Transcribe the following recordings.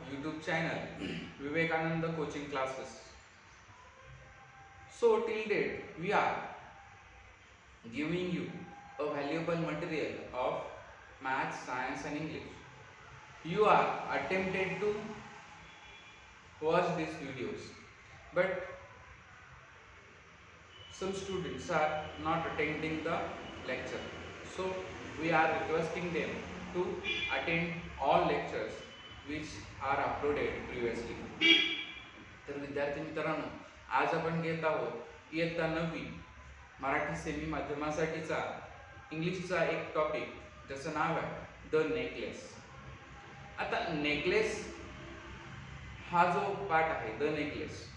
YouTube channel Vivekananda Coaching Classes. So till date we are giving you a valuable material of maths, science and English. You are attempted to watch these videos, but some students are not attending the lecture. So we are requesting them to attend all lectures which are uploaded previously. तर विद्यार्थी मित्रांनो, आज आपण घेत आहोत इयत्ता 9वी Marathi semi माध्यमासाठीचा इंग्लिशचा एक टॉपिक ज्याचं नाव आहे द नेकलेस. आता नेकलेस हा जो पाठ आहे द नेकलेस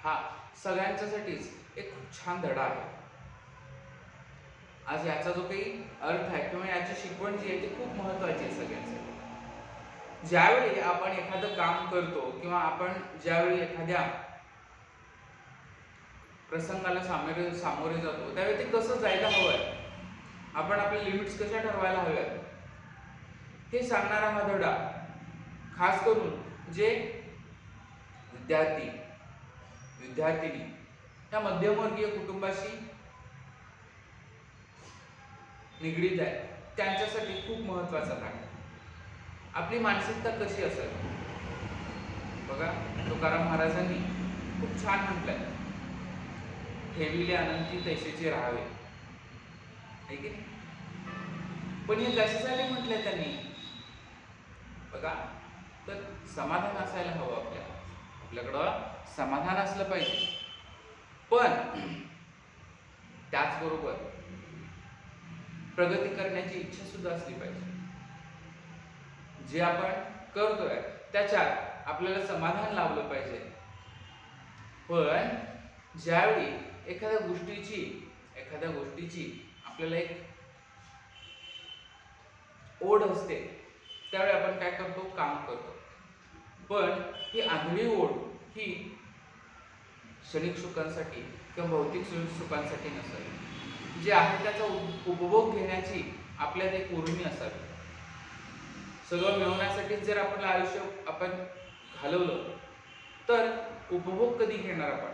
हा सगळ्यांच्यासाठीच एक खूप छान धडा आहे. आज याचा जो काही अर्थ आहे किंवा याची शिकवण जी आहे ती खूप महत्त्वाची आहे सगळ्यांसाठी. ज्यावेळी आपण एखादं काम करतो किंवा आपण ज्यावेळी एखाद्या प्रसंगाला सामोरे जातो त्यावेळी ते कसं जायला हवंय, आपण आपले लिमिट्स कशा ठरवायला हव्यात हे सांगणारा हा धडा खास करून जे विद्यार्थिनी त्या मध्यमवर्गीय कुटुंबाशी निगडीत आहे त्यांच्यासाठी खूप महत्त्वाचा आहे. आपली मानसिकता कशी असेल बघा, तुकाराम महाराजांनी खूप छान म्हटलंय, ठेविले अनंती तैसेचे राहावे, आहे की नाही? पण हे कशासाठी म्हटलंय त्यांनी बघा, तर समाधान असायला हवं. आपल्याकडं समाधान असलं पाहिजे, पण त्याचबरोबर प्रगती करण्याची इच्छा सुद्धा असली पाहिजे. जे आपण करतोय त्याच्यात आपल्याला समाधान लाभलं पाहिजे. पण ज्यावेळी एखाद्या गोष्टीची आपल्याला एक ओढ असते त्यावेळी आपण काय करतो, काम करतो. पण ही आंधळी ओढ ही क्षणिक सुखांसाठी किंवा भौतिक सुखांसाठी नसावी. जे आहे त्याचा उपभोग घेण्याची आपल्यात एक उर्मी असावी. सगळं मिळवण्यासाठी जर आपलं आयुष्य आपण घालवलं तर उपभोग कधी घेणार आपण?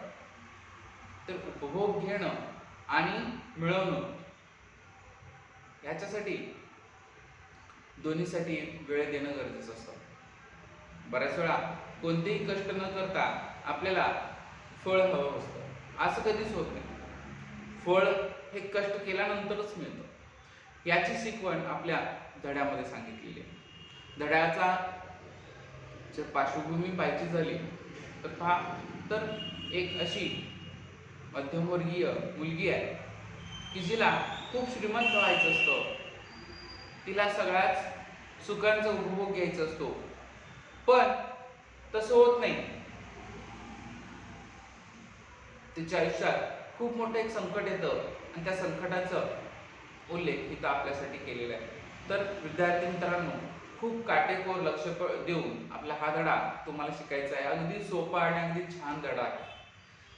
तर उपभोग घेणं आणि मिळवणं याच्यासाठी दोन्हीसाठी वेळ देणं गरजेचं असतं. बऱ्याच वेळा कोणतेही कष्ट न करता आपल्याला फळ हवं असतं, असं कधीच होत नाही. फळ हे कष्ट केल्यानंतरच मिळतं. याची शिकवण आपल्या धड्यामध्ये सांगितलेली आहे. धड्याचा जर पार्श्वभूमी पाहायची झाली तर तर एक अशी मध्यमवर्गीय मुलगी आहे की जिला खूप श्रीमंत व्हायचं असतं, तिला सगळ्याच सुखांचा उपभोग घ्यायचा असतो, पण तसं होत नाही. तिच्या आयुष्यात खूप मोठं एक संकट येतं आणि त्या संकटाचा उल्लेख इथं आपल्यासाठी केलेला आहे. तर विद्यार्थी मित्रांनो, खूप काटेकोर लक्ष देऊन आपला हा धडा तुम्हाला शिकायचा आहे. अगदी सोपा आणि अगदी छान धडा आहे.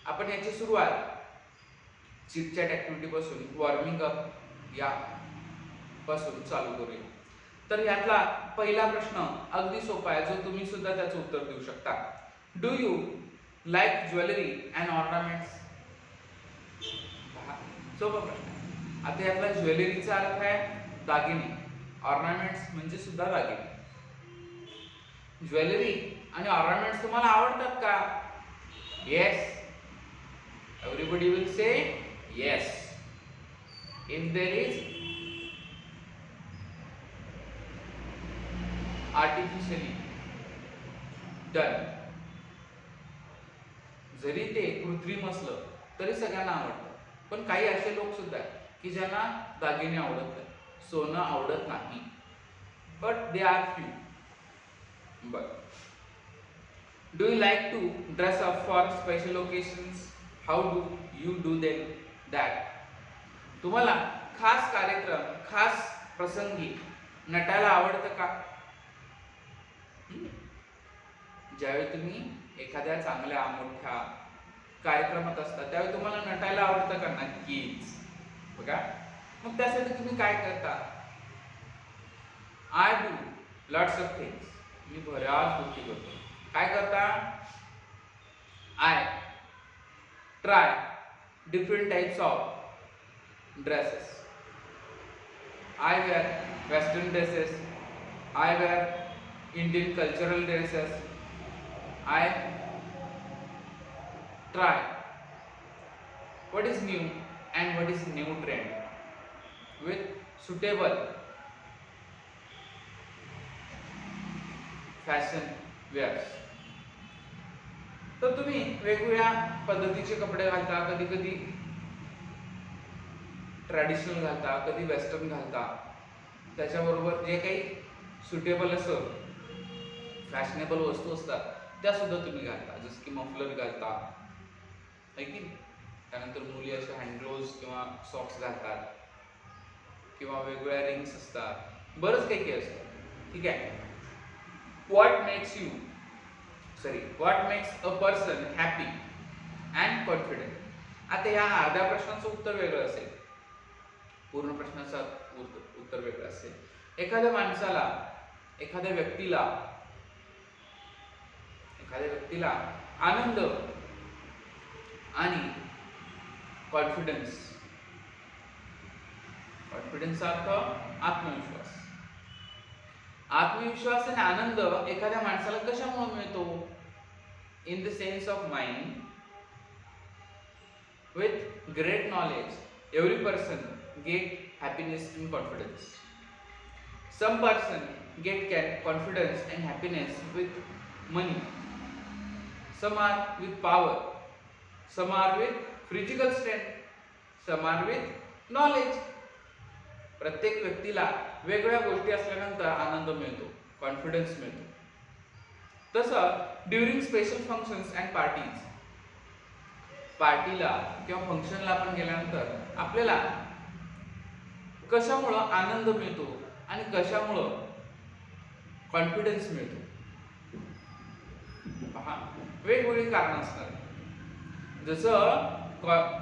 आपण याची सुरुवात चिटचॅट ऍक्टिव्हिटी पासून, वॉर्मिंग अप या पासून चालू करूया. तर यातला पहिला प्रश्न अगदी सोपा आहे, जो तुम्ही सुद्धा त्याचं उत्तर देऊ शकता. Do you like jewellery and ornaments? सोपा प्रश्न. आता यातला ज्वेलरीचा अर्थ आहे दागिने, ऑर्नामेंट्स म्हणजे सुद्धा दागिने. ज्वेलरी आणि ऑर्नामेंट्स तुम्हाला आवडतात का? Yes, everybody will say yes. If there is artificially done, जरी ते कृत्रिम असलं तरी सगळ्यांना आवडतं. पण काही असे लोक सुद्धा आहेत की ज्यांना दागिने आवडत नाही, सोनं आवडत नाही. But they are few. But do you like to dress up for special occasions? How do you do that? तुम्हाला खास कार्यक्रम, खास प्रसंगी नटायला आवडतं का? ज्यावेळी तुम्ही एखाद्या चांगल्या मोठ्या कार्यक्रमात असता त्यावेळी तुम्हाला नटायला आवडतं का? नक्कीच. बघा, मग त्यासाठी तुम्ही काय करता? I do lots of things. मी बऱ्याच गोष्टी करतो. काय करता? I try different types of dresses. I wear western dresses. I wear Indian cultural dresses. I try what is new and what is new trend with suitable fashion wears. तर तुम्ही वेगवेगळ्या पद्धतीचे कपडे घालता, कधी कधी ट्रॅडिशनल घालता, कधी वेस्टर्न घालता. त्याच्याबरोबर जे काही सुटेबल असं फॅशनेबल वस्तू असतात त्या सुद्धा तुम्ही घालता, जसं की मफलर घालता, आहे की. त्यानंतर मुली अशा हँडग्लोव्ज किंवा सॉक्स घालतात, किंवा वेगवेगळ्या रिंग्स असतात, बरंच काही काही असतं. ठीक आहे. What makes a person happy and confident. आता या अर्ध्या प्रश्नाचं उत्तर वेगळं असेल, पूर्ण प्रश्नाचं उत्तर वेगळं असेल. एखाद्या माणसाला, एखाद्या व्यक्तीला आनंद आणि कॉन्फिडन्सचा अर्थ आत्मविश्वास आणि आनंद एखाद्या माणसाला कशामुळे मिळतो? In the sense of mind. With great knowledge every person get happiness and confidence. Some person get confidence and happiness with money. Some are with power. Some are with physical strength. Some are with knowledge. प्रत्येक व्यक्तीला वेगवेगळ्या गोष्टी असल्यानंतर आनंद मिळतो, confidence मिळतो. तसं during special functions and parties, पार्टीला किंवा फंक्शनला आपण गेल्यानंतर आपल्याला कशामुळं आनंद मिळतो आणि कशामुळं कॉन्फिडन्स मिळतो? पहा, वेगवेगळी कारण असणार. जसं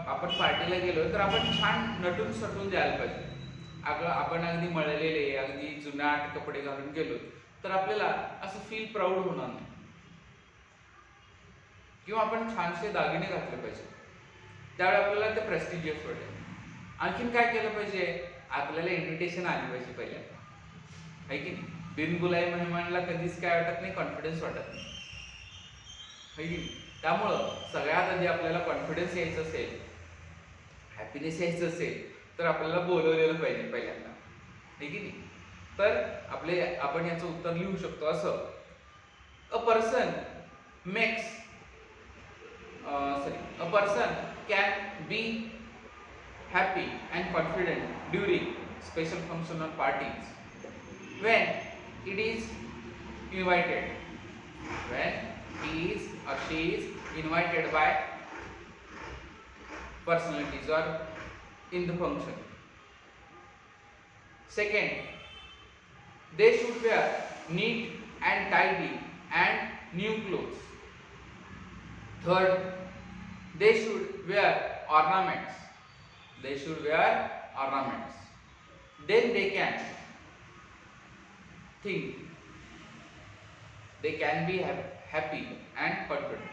आपण पार्टीला गेलो तर आपण छान नटून सटून द्यायला पाहिजे. आपण अगदी मळलेले, अगदी जुनाट कपडे घालून गेलो तर आपल्याला असं फील प्राऊड होणार नाही. किंवा आपण छानसे दागिने घातले पाहिजे, त्यावेळी आपल्याला ते प्रेस्टिजियस वाटेल. आणखीन काय केलं पाहिजे? आपल्याला इन्व्हिटेशन आली पाहिजे पहिल्यांदा, आहे की नाही. बिनबुलाय मेहमानला कधीच काय वाटत नाही, कॉन्फिडन्स वाटत नाही, आहे की नाही. त्यामुळं सगळ्यात आधी आपल्याला कॉन्फिडन्स यायचं असेल, हॅपीनेस यायचं असेल तर आपल्याला बोलवलेलं पाहिजे पहिल्यांदा, आहे की नाही. तर आपण याचं उत्तर लिहू शकतो असं. A person can be happy and confident during special function or parties when it is invited, when he is or she is invited by personalities or in the function. Second, they should wear neat and tidy and new clothes. Third, they should wear ornaments. Then they can think, they can be happy and confident.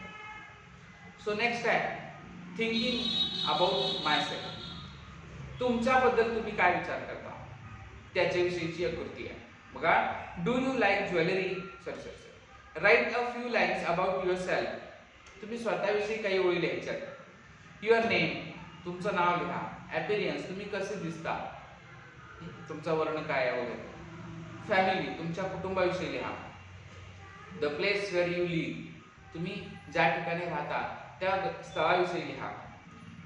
So next time, thinking about myself, तुमच्याबद्दल तुम्ही काय विचार करता त्याच्याविषयीची एक कृती आहे बघा. Do you like jewellery? Sir right a few lines about your self. तुम्ही स्वतःविषयी काही ओळी लिहायच्या. युअर नेम, तुमचं नाव लिहा. अपीरियन्स, तुम्ही कसे दिसता, तुमचा वर्ण काय आहे वगैरे. फॅमिली, तुमच्या कुटुंबाविषयी लिहा. The place where you live, तुम्ही ज्या ठिकाणी राहता त्या स्थळाविषयी लिहा.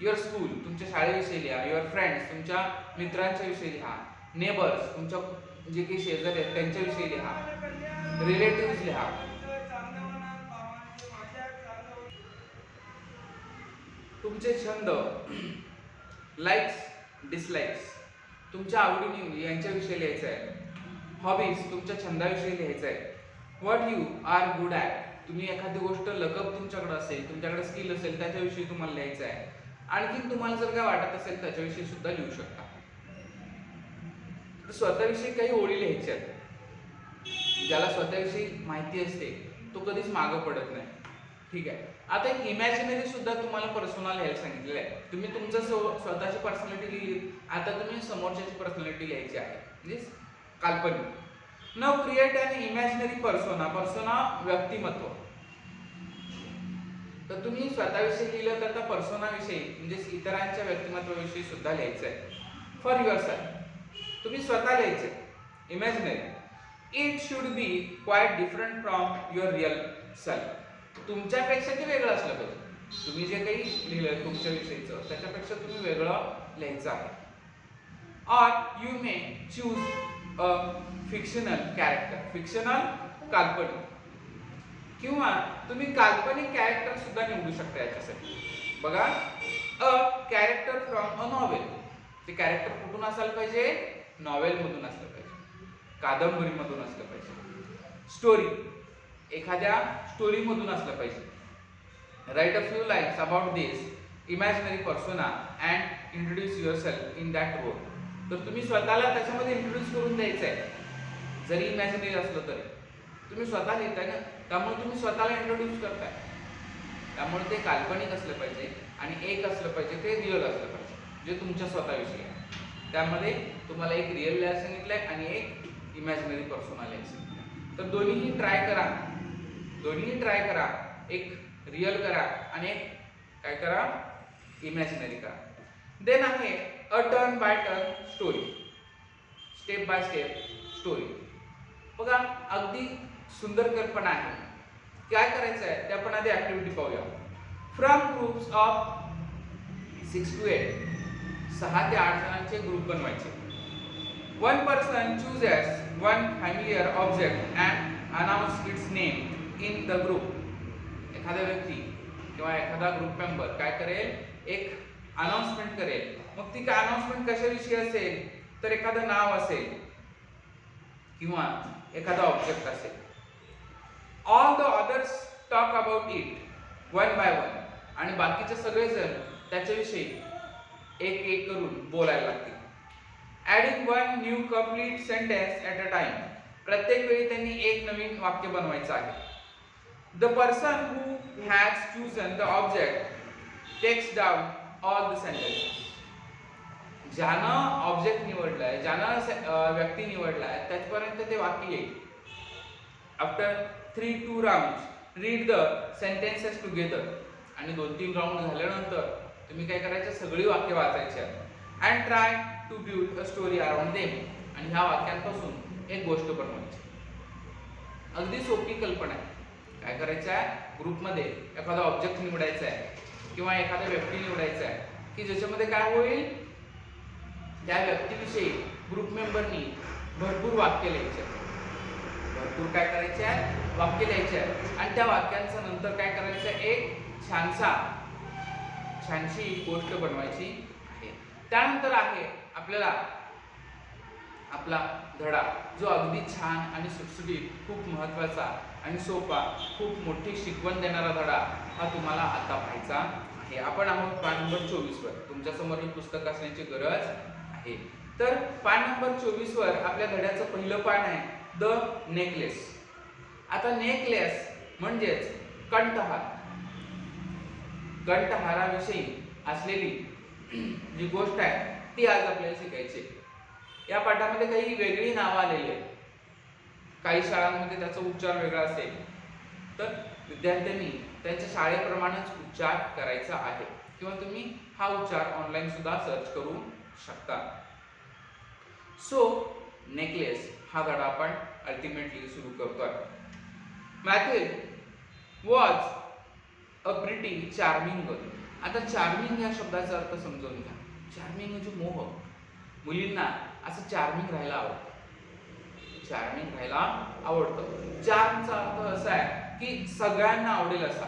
युअर स्कूल, तुमच्या शाळेविषयी लिहा. युअर फ्रेंड्स, तुमच्या मित्रांच्या विषयी लिहा. नेबर्स, तुमच्या जे काही शेजारी आहेत त्यांच्याविषयी लिहा. रिलेटिव्स लिहा. तुमचे छंद, लाईक्स डिसलाईक्स, तुमच्या आवडीनिवडी यांच्याविषयी लिहायचं आहे. हॉबीज, तुमच्या छंदाविषयी लिहायचं आहे. What you are good at, तुम्ही एखादी गोष्ट लकब तुमच्याकडे असेल, तुमच्याकडे स्किल असेल त्याच्याविषयी तुम्हाला लिहायचं आहे. आणखीन तुम्हाला जर काय वाटत असेल त्याच्याविषयी सुद्धा लिहू शकता. स्वतःविषयी काही ओळी लिहायच्या आहेत. ज्याला स्वतःविषयी माहिती असते तो कधीच मागं पडत नाही. ठीक आहे. आता एक इमॅजिनरी सुद्धा तुम्हाला पर्सोना लिहायला सांगितलेलं आहे. तुम्ही तुमचं स्वतःची पर्सनॅलिटी लिहिली, आता तुम्ही समोरच्याची पर्सनॅलिटी लिहायची आहे, म्हणजे काल्पनिक. नाउ क्रिएट अन इमॅजिनरी पर्सोना. पर्सोना व्यक्तिमत्व. तर तुम्ही स्वतःविषयी लिहिलं तर त्या पर्सोनाविषयी म्हणजे इतरांच्या व्यक्तिमत्वाविषयी सुद्धा लिहायचं आहे. फॉर युअरसेल्फ तुम्ही स्वतः लिहायचे imaginary. It should be quite different from your real self. तुमच्यापेक्षा ते वेगळं असलं पाहिजे. तुम्ही जे काही लिहिलं तुमच्याविषयीचं त्याच्यापेक्षा तुम्ही वेगळं लिहायचं आहे. Or you may choose a fictional character. Fictional काल्पनिक, किंवा तुम्ही काल्पनिक कॅरेक्टर सुद्धा निवडू शकता याच्यासाठी. बघा, अ कॅरेक्टर फ्रॉम अ नॉवेल. ते कॅरेक्टर कुठून असायला पाहिजे? नॉवेल मधून असलं पाहिजे, कादंबरीमधून असलं पाहिजे. स्टोरी, एखाद्या स्टोरी मधून असलं पाहिजे. Write a few lines about this imaginary persona and introduce yourself in that role. तर तुम्ही स्वतःला त्याच्यामध्ये इंट्रोड्यूस करून द्यायचं आहे. जरी इमॅजिनरी असलं तरी तुम्ही स्वतः लिहिताय ना, त्यामुळे तुम्ही स्वतःला इंट्रोड्यूस करताय. त्यामुळे ते काल्पनिक असलं पाहिजे आणि एक असलं पाहिजे ते रिअल असलं पाहिजे, जे तुमच्या स्वतःविषयी आहे. त्यामध्ये तुम्हाला एक रिअल लिहायला सांगितलंय आणि एक इमॅजिनरी पर्सोना लिहायला सांगितलंय. तर दोन्हीही ट्राय करा. दोन्हीही ट्राय करा. एक रिअल करा आणि एक काय करा? इमॅजिनरी करा. देन आहे a turn by turn story. Step by step story. बघा, अगदी सुंदर कल्पना आहे. काय करायचं आहे ते आपण आधी ऍक्टिव्हिटी पाहूया. From groups of 6 to 8. 6 ते 8 जणांचे ग्रुप बनवायचे. One person chooses one familiar object and announce it's name in the group. एखादा व्यक्ती किंवा एखादा ग्रुप मेंबर काय करेल? एक अनाउन्समेंट करेल. मग ती काय अनाउन्समेंट कशाविषयी असेल? तर एखादं नाव असेल किंवा एखादा ऑब्जेक्ट असेल. All the others talk about it one by one. आणि बाकीचे सगळेजण त्याच्याविषयी एक एक करून बोलायला लागतील. Adding one new complete sentence at a time. प्रत्येक वेळी त्यांनी एक नवीन वाक्य बनवायचं आहे. The person who has chosen the object takes down all the sentences. ज्यानं ऑब्जेक्ट निवडलाय, ज्यानं व्यक्ती निवडलाय त्याचपर्यंत ते वाक्य येईल. After 3-2 rounds read the sentences together. आणि 2-3 राउंड झाल्यानंतर तुम्ही काय करायचं? सगळी वाक्य वाचायची आहेत. And try to build a story around them. आणि ह्या वाक्यांपासून एक गोष्ट बनवायची. अगदी सोपी कल्पना आहे. काय करायचं आहे? ग्रुपमध्ये एखादा ऑब्जेक्ट निवडायचा आहे किंवा एखादा व्यक्ती निवडायचा आहे की ज्याच्यामध्ये काय होईल? त्या व्यक्तीविषयी ग्रुप मेंबरनी भरपूर वाक्य लिहायचे. भरपूर काय करायचे आहे? वाक्य लिहायचे आहे. आणि त्या वाक्यांचं नंतर काय करायचं आहे? एक छानशी गोष्ट बनवायची आहे. त्यानंतर आहे आपल्याला आपला धडा, जो अगदी छान आणि सुटसुटीत, खूप महत्त्वाचा आणि सोपा, खूप मोठी शिकवण देणारा धडा हा तुम्हाला आता पाहायचा आहे. आपण आहोत पान नंबर 24 वर. तुमच्यासमोर हे पुस्तक असण्याची गरज आहे. तर पान नंबर 24 वर आपल्या धड्याचं पहिलं पान आहे द नेकलेस. आता नेकलेस म्हणजेच कंठहार. कंठहाराविषयी असलेली जी गोष्ट आहे ती आज आपल्याला शिकायची. या पाठामध्ये काही वेगळी नावं आलेली आहेत. काही शाळांमध्ये त्याचा उच्चार वेगळा असेल तर विद्यार्थ्यांनी त्यांच्या शाळेप्रमाणेच उच्चार करायचा आहे, किंवा तुम्ही हा उच्चार ऑनलाईन सुद्धा सर्च करू शकता. सो नेकलेस हा धडा आपण अल्टिमेटली सुरू करतोय. Matthew was a pretty charming girl. आता चार्मिंग या शब्दाचा अर्थ समजून घ्या. चार्मिंग म्हणजे मोह. मुलींना असं चार्मिंग राहायला आवडतं. चार्मिंग राहायला आवडतं. चार्मचा अर्थ असा आहे की सगळ्यांना आवडेल असा,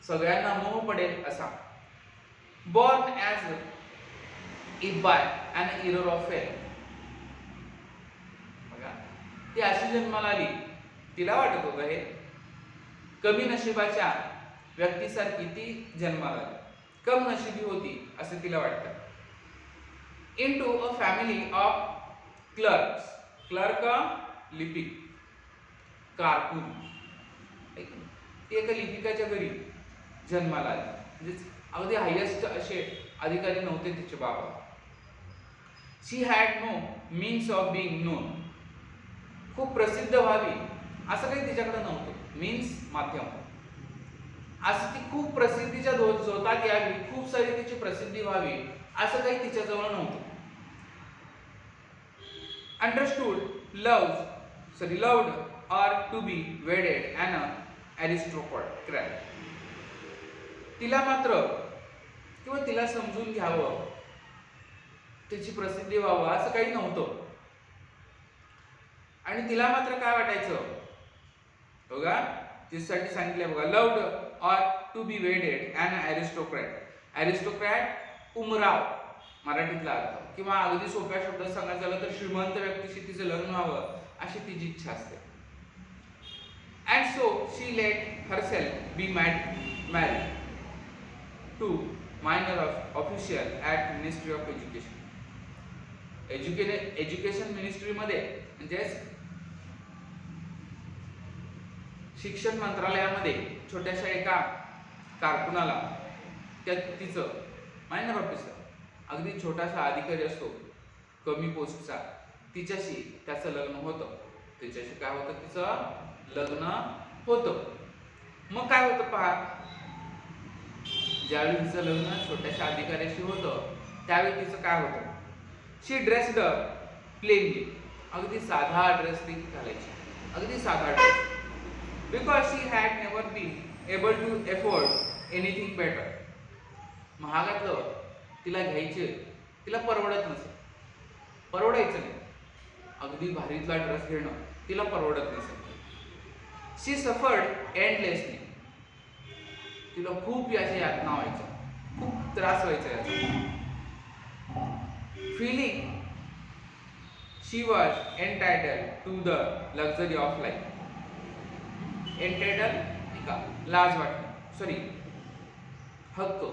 सगळ्यांना मोह पडेल असा. Born as if by an error of fate. बघा, ती अशी जन्माला आली, तिला वाटत होतं हे कमी नशिबाच्या व्यक्तीसारखी ती जन्माला आली, कम नशिबी होती असं तिला वाटतं. Into a family of clerks. Clerk लिपिक. कारकून. ती एका लिपिकाच्या घरी जन्माला आली. म्हणजे अगदी हायेस्ट असे अधिकारी नव्हते तिचे बाबा. She had no means of being known. खूप प्रसिद्ध व्हावी असं काही तिच्याकडे नव्हतं. मीन्स माध्यम. असं ती खूप प्रसिद्धीच्या झोतात यावी, खूप सारी तिची प्रसिद्धी व्हावी असं काही तिच्याजवळ नव्हतं. Understood loved or to be wedded an aristocrat. तिला मात्र किंवा तिला समजून घ्यावं, तिची प्रसिद्धी व्हावं असं काही नव्हतं. आणि तिला मात्र काय वाटायचं बघा, तिच्यासाठी सांगितलंय बघा, loved or to be wedded an aristocrat. Aristocrat उमराव मराठीतला अर्थ, किंवा अगदी सोप्या शब्दात सांगायचं झालं तर श्रीमंत व्यक्तीशी तिचं लग्न व्हावं अशी तिची इच्छा असते. And so she let herself be married to minor official at Ministry of Education. Education ministry मध्ये म्हणजे शिक्षण मंत्रालयामध्ये छोट्याशा एका कारकुनाला, त्या तिचं मायनर ऑफिसर, अगदी छोटासा अधिकारी असतो कमी पोस्टचा, तिच्याशी त्याचं लग्न होतं. तिच्याशी काय होतं, तिचं लग्न होतं. मग काय होतं पहा, ज्यावेळी तिचं लग्न छोट्याशा अधिकाऱ्याशी होतं त्यावेळी तिचं काय होतं, शी ड्रेस्ड प्लेनली. अगदी साधा ड्रेस ती घालायची, अगदी साधा dress. Because she had never been able to afford anything better. महागातलं तिला घ्यायचे, तिला परवडायचं नाही. अगदी भारीतला ड्रेस घेणं तिला परवडत नसेल. She suffered endlessly. तिला खूप याच्या यातना व्हायच्या, खूप त्रास व्हायचा याचा. Feeling she was entitled to the luxury of life. Entitle का लाज वाटणं, सॉरी हक्क.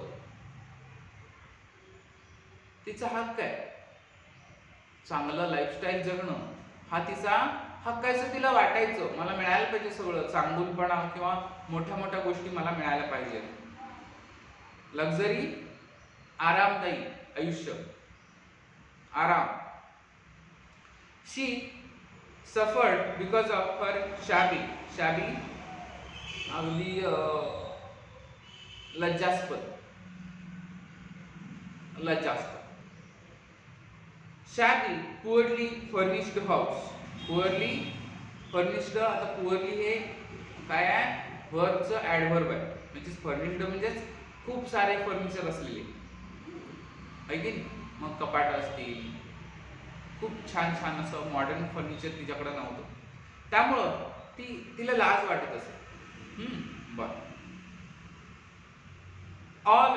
तिचा हक्क आहे चांगलं लाईफस्टाईल जगणं, हा तिचा हक्क आहे असं तिला वाटायचं. मला मिळायला पाहिजे सगळं, चांगुलपणा किंवा मोठ्या मोठ्या गोष्टी मला मिळायला पाहिजे. लक्झरी आरामदायी आयुष्य, आराम. She suffered because of her shabby अगदी लज्जास्पद. Shabby poorly furnished house. Poorly furnished, आता पुअरली हे काय आहे, वर्बचं ॲडव्हर्ब आहे. म्हणजे फर्निश्ड म्हणजेच खूप सारे फर्निचर असलेले आहे की. मग कपाट असतील, खूप छान छान असं मॉडर्न फर्निचर तिच्याकडे नव्हतं, त्यामुळं तिला लाज वाटत असेल. बर. All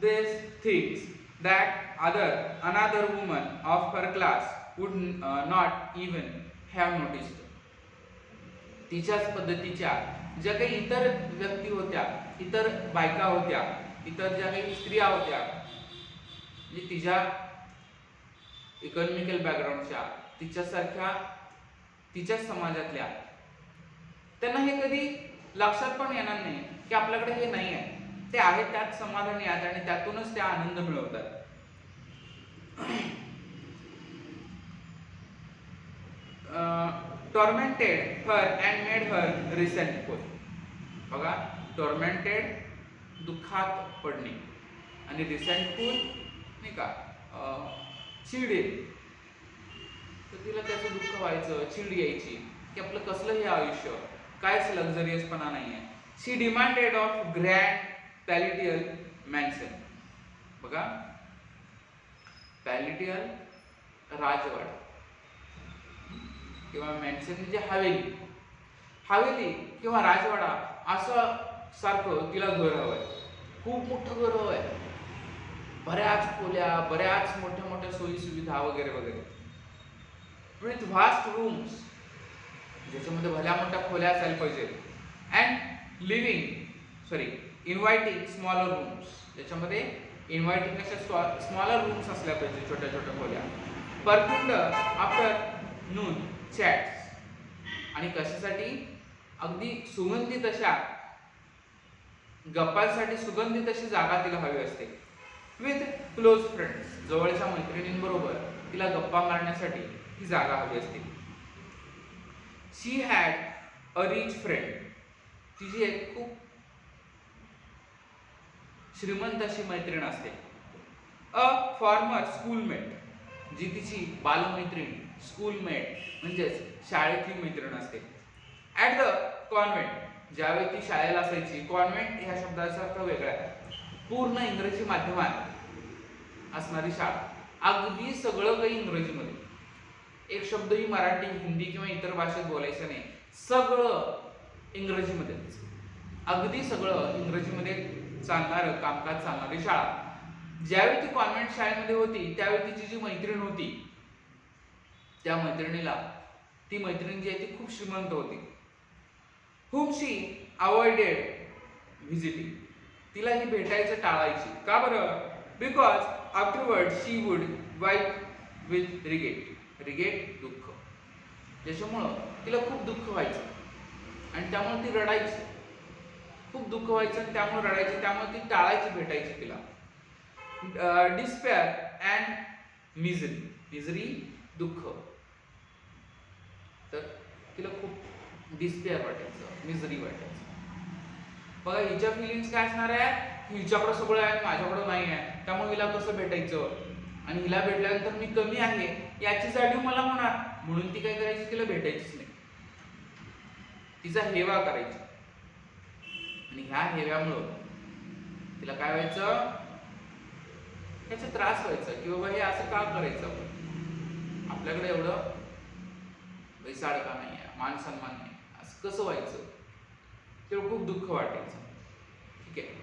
this things that another woman of her class would not even have noticed. तिच्याच पद्धतीच्या ज्या काही इतर व्यक्ती होत्या, इतर बायका होत्या, इतर ज्या काही स्त्रिया होत्या, म्हणजे तिच्या इकॉनॉमिकल बॅकग्राऊंडच्या, तिच्यासारख्या तिच्याच समाजातल्या, त्यांना हे कधी लक्षात पण येणार नाही की आपल्याकडे हे नाही आहे. ते आहेत त्यात समाधानी आहेत आणि त्यातूनच ते आनंद मिळवतात. Tormented her and made her resentful. बघा, टॉर्मेंटेड दुःखात पडणे आणि रिसेंटफुल नाही का चिड. तर तिला त्याचं दुःख व्हायचं, चिड यायची की आपलं कसलं हे आयुष्य, कायच लक्झरियसपणा नाहीये. शी डिमांडेड ऑफ ग्रँड पॅलिटियल मॅन्शन. बघा, पॅलिटियल राजवाडा किंवा मॅन्शन म्हणजे हवेली किंवा राजवाडा असं सारखं तिला घर हवंय. खूप मोठं घर हवंय, बऱ्याच खोल्या, बऱ्याच मोठ्या मोठ्या सोयी सुविधा वगैरे वगैरे. विथ व्हास्ट रूम्स, ज्याच्यामध्ये भल्या मोठ्या खोल्या असायला पाहिजे. अँड इन्व्हायटिंग स्मॉलर रूम्स, ज्याच्यामध्ये इन्व्हायटिंग अशा स्मॉलर रूम्स असल्या पाहिजे, छोट्या छोट्या खोल्या. परफ्युम्ड आफ्टर नून चॅट्स. आणि कशासाठी, अगदी सुगंधित अशा गप्पांसाठी सुगंधित अशी जागा तिला हवी असते. विथ क्लोज फ्रेंड्स, जवळच्या मैत्रिणींबरोबर तिला गप्पा मारण्यासाठी ही जागा हवी असते. शी हॅड अ रिच फ्रेंड, तिची एक खूप श्रीमंत अशी मैत्रीण असते. अ फॉर्मर स्कूलमेट, जी तिची बालमैत्रीण, स्कूलमेट म्हणजेच शाळेतली मैत्रीण असते. ॲट द कॉन्व्हेंट, ज्यावेळी ती शाळेला असायची. कॉन्व्हेंट ह्या शब्दाचा अर्थ वेगळा आहे. पूर्ण इंग्रजी माध्यमात असणारी शाळा, अगदी सगळं काही इंग्रजीमध्ये, एक शब्दही मराठी, हिंदी किंवा इतर भाषेत बोलायचं नाही, सगळं इंग्रजीमध्येच, अगदी सगळं इंग्रजीमध्ये चालणारं कामकाज चालणारी शाळा. ज्यावेळी ती कॉन्व्हेंट शाळेमध्ये होती त्यावेळी तिची जी मैत्रीण होती, त्या मैत्रिणीला, ती मैत्रीण जी आहे ती खूप श्रीमंत होती. whom she avoided visiting, तिला ही भेटायचं टाळायची. का बरं? Because afterward she would weep with regret दुःख, त्याच्यामुळं तिला खूप दुःख व्हायचं आणि त्यामुळे ती रडायची. खूप दुःख व्हायचं आणि त्यामुळे रडायची, त्यामुळे ती टाळायची भेटायची तिला. डिस्पेअर अँड मिझरी, दुःख, तर तिला खूप डिस्पेअर वाटायचं, मिझरी वाटायचं. बघा हिच्या फिलिंग्स काय असणार आहे, हिच्याकडे सगळं आहे, माझ्याकडे नाही आहे, त्यामुळे हिला कसं भेटायचं आणि हिला भेटल्यानंतर मी कमी आहे याची जाणीव मला होणार, म्हणून ती काय करायची, तिला भेटायचीच नाही, तिचा हेवा करायची. आणि ह्या हेव्यामुळं तिला काय व्हायचं, त्याचा त्रास व्हायचा की बाबा हे असं का करायचं, आपण आपल्याकडे एवढं पैसा अडका नाही आहे, मान सन्मान नाही, असं कसं व्हायचं, तेव्हा खूप दुःख वाटायचं. ठीक आहे.